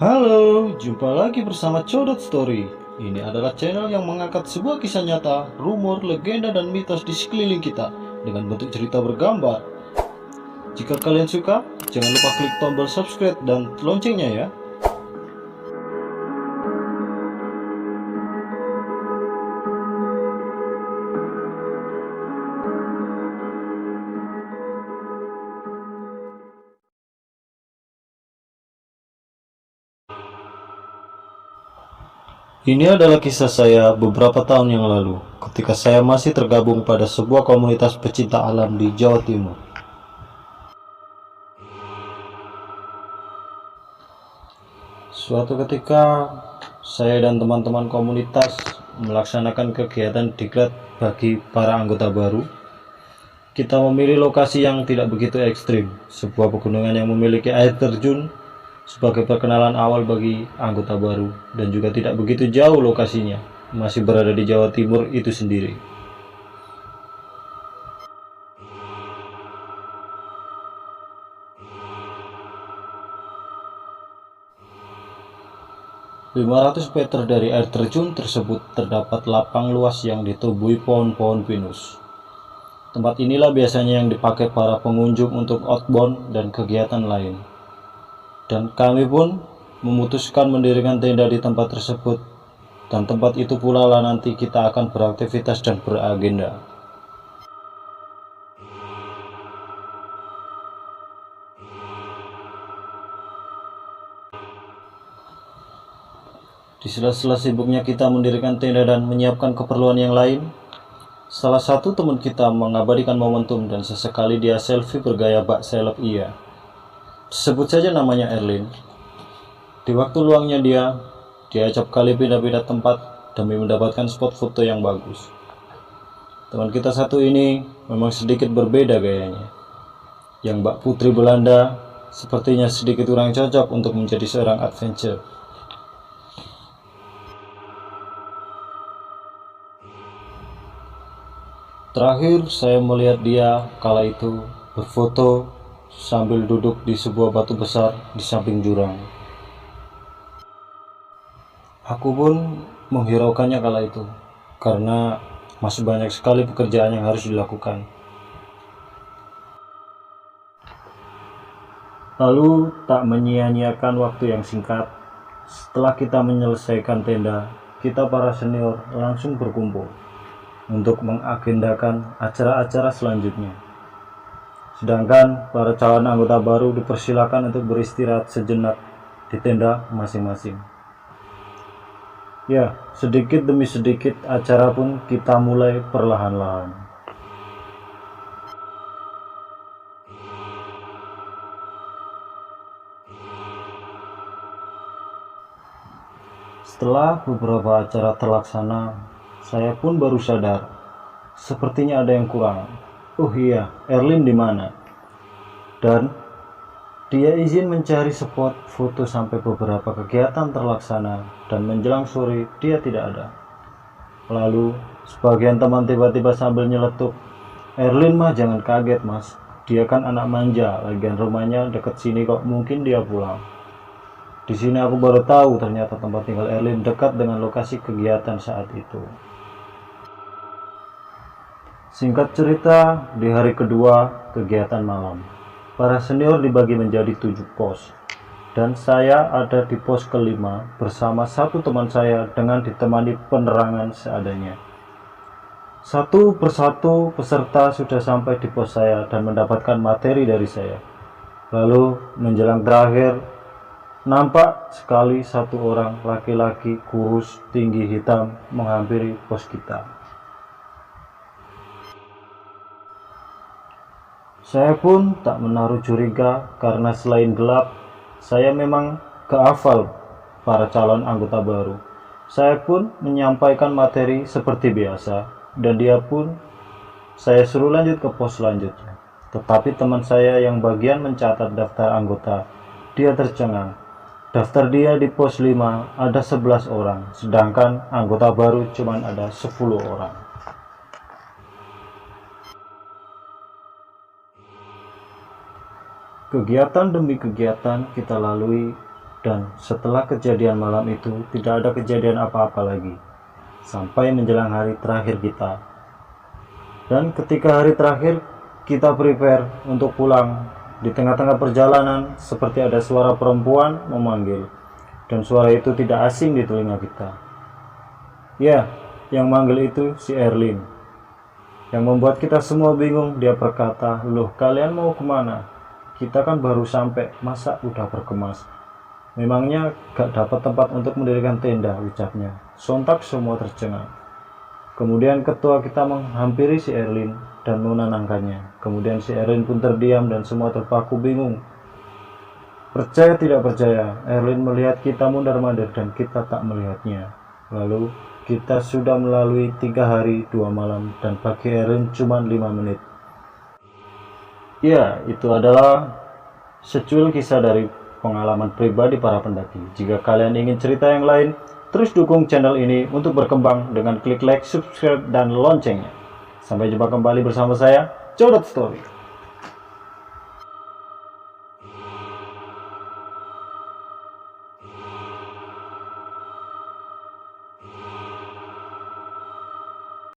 Halo, jumpa lagi bersama Codot Story. Ini adalah channel yang mengangkat sebuah kisah nyata, rumor, legenda, dan mitos di sekeliling kita dengan bentuk cerita bergambar. Jika kalian suka, jangan lupa klik tombol subscribe dan loncengnya ya. Ini adalah kisah saya beberapa tahun yang lalu, ketika saya masih tergabung pada sebuah komunitas pecinta alam di Jawa Timur. Suatu ketika, saya dan teman-teman komunitas melaksanakan kegiatan diklat bagi para anggota baru. Kita memilih lokasi yang tidak begitu ekstrim, sebuah pegunungan yang memiliki air terjun sebagai perkenalan awal bagi anggota baru, dan juga tidak begitu jauh lokasinya, masih berada di Jawa Timur itu sendiri. "500 meter dari air terjun tersebut terdapat lapang luas yang ditumbuhi pohon-pohon pinus. Tempat inilah biasanya yang dipakai para pengunjung untuk outbound dan kegiatan lain. Dan kami pun memutuskan mendirikan tenda di tempat tersebut, dan tempat itu pula lah nanti kita akan beraktivitas dan beragenda. Di sela-sela sibuknya kita mendirikan tenda dan menyiapkan keperluan yang lain, salah satu teman kita mengabadikan momentum dan sesekali dia selfie bergaya bak seleb ia. Sebut saja namanya Erlin. Di waktu luangnya dia acap kali pindah-pindah tempat demi mendapatkan spot foto yang bagus. Teman kita satu ini memang sedikit berbeda gayanya. Yang Mbak Putri Belanda sepertinya sedikit kurang cocok untuk menjadi seorang adventure. Terakhir saya melihat dia kala itu berfoto sambil duduk di sebuah batu besar di samping jurang. Aku pun menghiraukannya kala itu, karena masih banyak sekali pekerjaan yang harus dilakukan. Lalu tak menyia-nyiakan waktu yang singkat, setelah kita menyelesaikan tenda, kita para senior langsung berkumpul untuk mengagendakan acara-acara selanjutnya. Sedangkan para calon anggota baru dipersilakan untuk beristirahat sejenak di tenda masing-masing. Ya, sedikit demi sedikit acara pun kita mulai perlahan-lahan. Setelah beberapa acara terlaksana, saya pun baru sadar, sepertinya ada yang kurang. Oh iya, Erlin di mana? Dan dia izin mencari spot foto sampai beberapa kegiatan terlaksana, dan menjelang sore dia tidak ada. Lalu sebagian teman tiba-tiba sambil nyeletuk, "Erlin mah jangan kaget mas, dia kan anak manja, lagian rumahnya deket sini kok, mungkin dia pulang." Di sini aku baru tahu ternyata tempat tinggal Erlin dekat dengan lokasi kegiatan saat itu. Singkat cerita, di hari kedua kegiatan malam, para senior dibagi menjadi 7 pos, dan saya ada di pos kelima bersama satu teman saya dengan ditemani penerangan seadanya. Satu persatu peserta sudah sampai di pos saya dan mendapatkan materi dari saya. Lalu menjelang terakhir, nampak sekali satu orang laki-laki kurus tinggi hitam menghampiri pos kita. Saya pun tak menaruh curiga karena selain gelap, saya memang kehafal para calon anggota baru. Saya pun menyampaikan materi seperti biasa, dan dia pun saya suruh lanjut ke pos selanjutnya. Tetapi teman saya yang bagian mencatat daftar anggota, dia tercengang. Daftar dia di pos 5 ada 11 orang, sedangkan anggota baru cuma ada 10 orang. Kegiatan demi kegiatan kita lalui Dan setelah kejadian malam itu, tidak ada kejadian apa-apa lagi. Sampai menjelang hari terakhir kita. Dan ketika hari terakhir, kita prepare untuk pulang. Di tengah-tengah perjalanan, seperti ada suara perempuan memanggil. Dan suara itu tidak asing di telinga kita. Ya, yang manggil itu si Erlin. Yang membuat kita semua bingung, dia berkata, "Loh, kalian mau kemana? Kita kan baru sampai, masa udah berkemas? Memangnya gak dapat tempat untuk mendirikan tenda," ucapnya. Sontak semua tercengang. Kemudian ketua kita menghampiri si Erlin dan menenangkannya. Kemudian si Erlin pun terdiam dan semua terpaku bingung. Percaya tidak percaya, Erlin melihat kita mundar-mandir dan kita tak melihatnya. Lalu kita sudah melalui 3 hari 2 malam dan bagi Erlin cuma 5 menit. Ya, itu adalah secuil kisah dari pengalaman pribadi para pendaki. Jika kalian ingin cerita yang lain, terus dukung channel ini untuk berkembang dengan klik like, subscribe, dan loncengnya. Sampai jumpa kembali bersama saya, Codot Story.